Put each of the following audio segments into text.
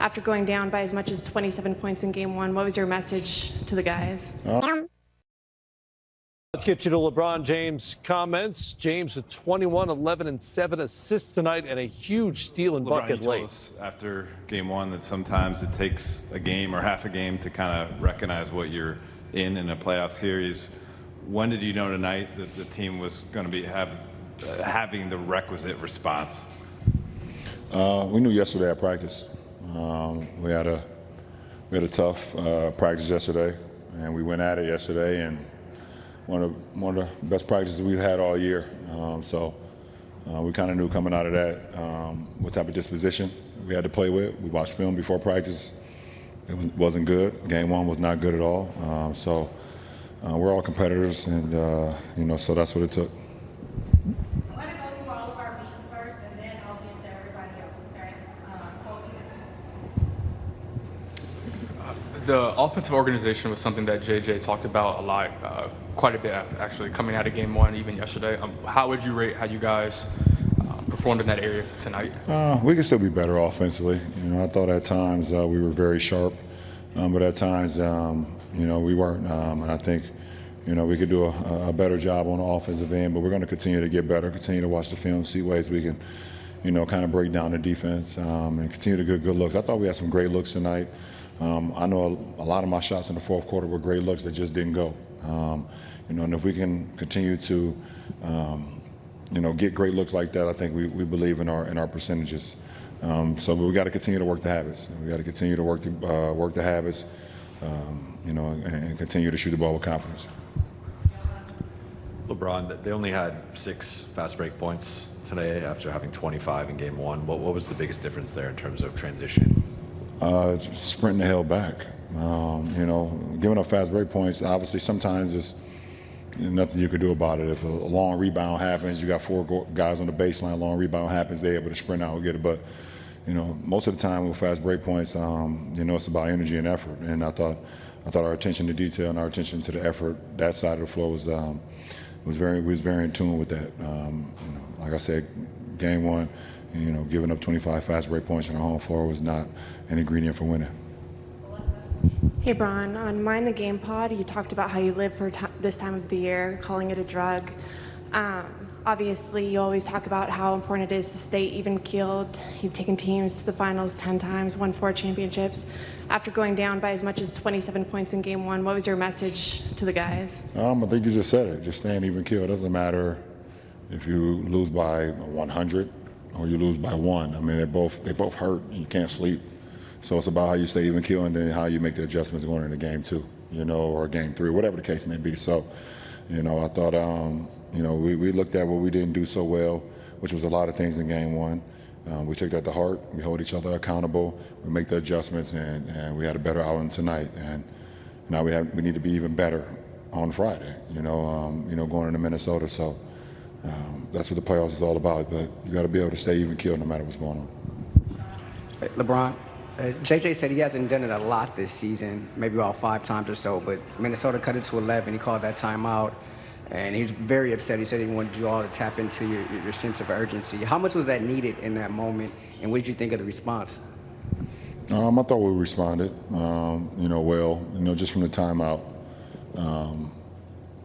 After going down by as much as 27 points in game one, what was your message to the guys? Let's get you to LeBron James' comments. James with 21, 11, and 7 assists tonight and a huge steal and bucket LeBron, you late. told us after game one that sometimes it takes a game or half a game to kind of recognize what you're in a playoff series. When did you know tonight that the team was going to be having the requisite response? We knew yesterday at practice. We had a tough practice yesterday, and we went at it yesterday, and one of the best practices we've had all year. We kind of knew coming out of that what type of disposition we had to play with. We watched film before practice. It wasn't good. Game one was not good at all. We're all competitors, and so that's what it took. I'm going to go through all of our beats first, and then I'll get to everybody else, okay? The offensive organization was something that JJ talked about a lot, quite a bit actually, coming out of game one, even yesterday. How would you rate how you guys performed in that area tonight? We could still be better offensively. I thought at times we were very sharp, but at times, we weren't. And I think, we could do a better job on the offensive end, but we're going to continue to get better, continue to watch the film, see ways we can, kind of break down the defense and continue to get good looks. I thought we had some great looks tonight. I know a lot of my shots in the fourth quarter were great looks that just didn't go. And if we can continue to, get great looks like that, I think we believe in our percentages. But we got to continue to work the habits. We got to continue to work the habits, and continue to shoot the ball with confidence. LeBron, they only had 6 fast break points today after having 25 in game one. What was the biggest difference there in terms of transition? Sprinting the hell back. Giving up fast break points, obviously sometimes it's nothing you can do about it. If a long rebound happens, you got 4 guys on the baseline, long rebound happens, they're able to sprint out and get it. But, most of the time with fast break points, it's about energy and effort. And I thought our attention to detail and our attention to the effort, that side of the floor was very in tune with that. Like I said, game one, giving up 25 fast break points on our home floor was not an ingredient for winning. Hey, Bron, on Mind the Game pod, you talked about how you live for this time of the year, calling it a drug. Obviously, you always talk about how important it is to stay even-keeled. You've taken teams to the finals 10 times, won 4 championships. After going down by as much as 27 points in game one, what was your message to the guys? I think you just said it. Just staying even-keeled. It doesn't matter if you lose by 100 or you lose by 1. I mean, they both hurt. You can't sleep. So it's about how you stay even keel and then how you make the adjustments going into game 2, or game 3, whatever the case may be. So, I thought, we looked at what we didn't do so well, which was a lot of things in game 1. We took that to heart. We hold each other accountable. We make the adjustments, and we had a better outing tonight. And now we need to be even better on Friday. Going into Minnesota. So that's what the playoffs is all about. But you got to be able to stay even keel no matter what's going on. Hey, LeBron. JJ said he hasn't done it a lot this season, maybe about 5 times or so, but Minnesota cut it to 11. He called that timeout, and he was very upset. He said he wanted you all to tap into your sense of urgency. How much was that needed in that moment, and what did you think of the response? I thought we responded, well, just from the timeout.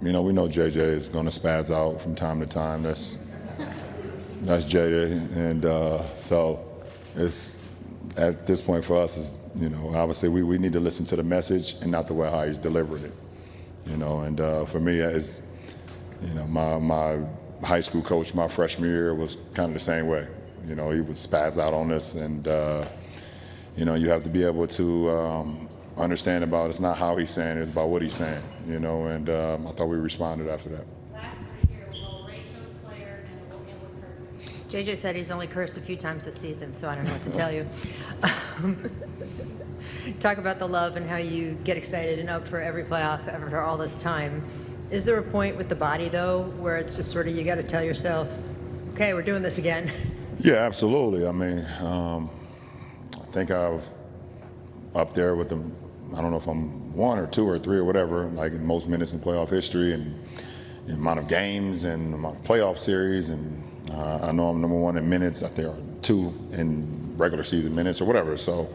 We know JJ is going to spaz out from time to time. That's JJ, and so it's. At this point for us is, obviously we need to listen to the message and not the way how he's delivered it, and for me, it's, my high school coach my freshman year was kind of the same way. He would spaz out on us, and, you have to be able to understand about it's not how he's saying it, it's about what he's saying, and I thought we responded after that. JJ said he's only cursed a few times this season, so I don't know what to tell you. Talk about the love and how you get excited and up for every playoff after all this time. Is there a point with the body, though, where it's just sort of you got to tell yourself, okay, we're doing this again? Yeah, absolutely. I mean, I think I've up there with them. I don't know if I'm 1 or 2 or 3 or whatever, like in most minutes in playoff history and the amount of games and the amount of playoff series, and I know I'm number 1 in minutes. I think 2 in regular season minutes or whatever. So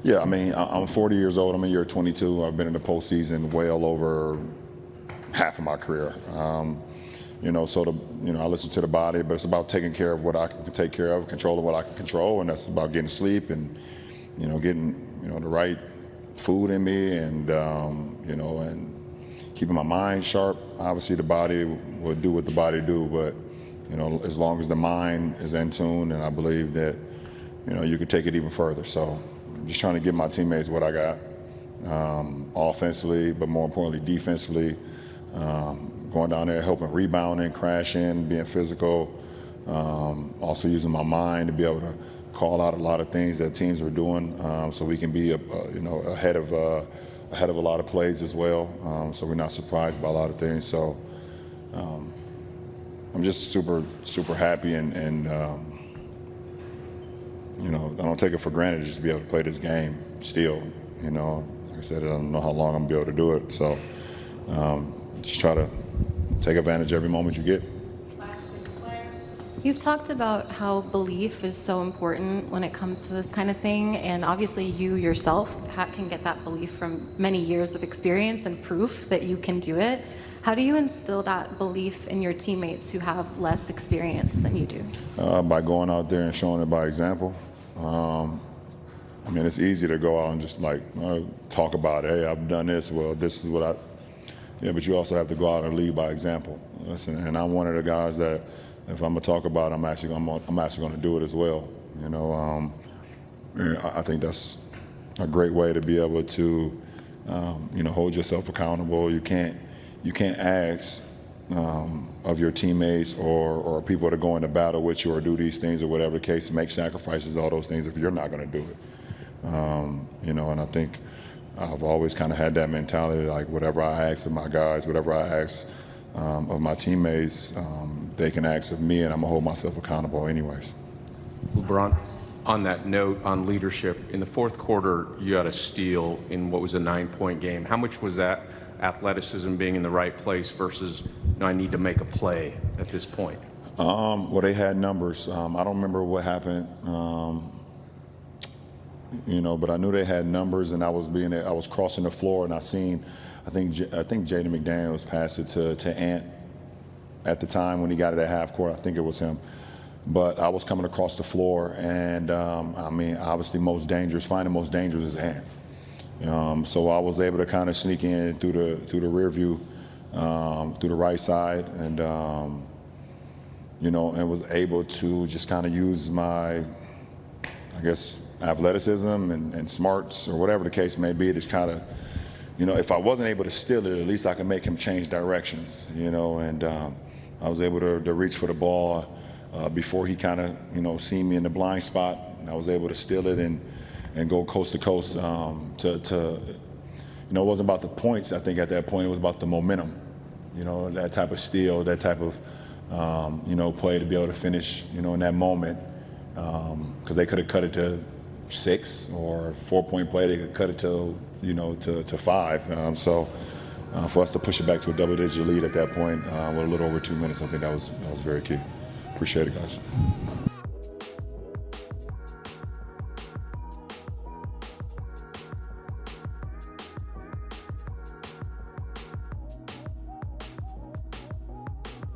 Yeah, I mean, I'm 40 years old. I'm in year 22. I've been in the postseason well over half of my career. You know, so I listen to the body, but it's about taking care of what I can take care of, controlling what I can control, and that's about getting sleep and, you know, getting, you know, the right food in me and, you know, and keeping my mind sharp. Obviously, the body will do what the body do, but, you know, as long as the mind is in tune, and I believe that, you know, you can take it even further. So I'm just trying to give my teammates what I got, offensively, but more importantly, defensively. Going down there, helping rebounding, crashing, being physical, also using my mind to be able to call out a lot of things that teams are doing, so we can be, you know, ahead of a lot of plays as well. So we're not surprised by a lot of things. So I'm just super happy, and you know, I don't take it for granted just to be able to play this game still. You know, like I said, I don't know how long I'm gonna be able to do it. So just try to take advantage of every moment you get. You've talked about how belief is so important when it comes to this kind of thing, and obviously you yourself can get that belief from many years of experience and proof that you can do it. How do you instill that belief in your teammates who have less experience than you do? By going out there and showing it by example. I mean, it's easy to go out and just like talk about it. Hey, I've done this. Well, this is what I. Yeah, but you also have to go out and lead by example. Listen, and I'm one of the guys that, if I'm gonna talk about it, I'm actually gonna do it as well. You know, I think that's a great way to be able to, you know, hold yourself accountable. You can't ask of your teammates or people that are going to battle with you or do these things or whatever the case, make sacrifices, all those things if you're not gonna do it. You know, and I think I've always kind of had that mentality, like whatever I ask of my guys, whatever I ask of my teammates, they can ask of me, and I'm gonna hold myself accountable anyways. LeBron, on that note, on leadership, in the fourth quarter, you had a steal in what was a 9-point game. How much was that athleticism, being in the right place, versus, no, I need to make a play at this point? Well, they had numbers. I don't remember what happened. You know, but I knew they had numbers, and I was crossing the floor, and I think Jaden McDaniels passed it to Ant at the time when he got it at half court. I think it was him. But I was coming across the floor, and I mean, obviously finding most dangerous is Ant. So I was able to kind of sneak in through the rear view, through the right side, and you know, and was able to just kind of use my, I guess, athleticism and smarts or whatever the case may be, to kind of, you know, if I wasn't able to steal it, at least I could make him change directions, you know, and I was able to reach for the ball before he kind of, you know, seen me in the blind spot, and I was able to steal it and go coast to coast to, you know, it wasn't about the points. I think at that point it was about the momentum, you know, that type of steal, that type of, you know, play to be able to finish, you know, in that moment, because they could have cut it to 6 or 4-point play. They could cut it to, you know, to 5. So for us to push it back to a double-digit lead at that point with a little over 2 minutes, I think that was very key. Appreciate it, guys.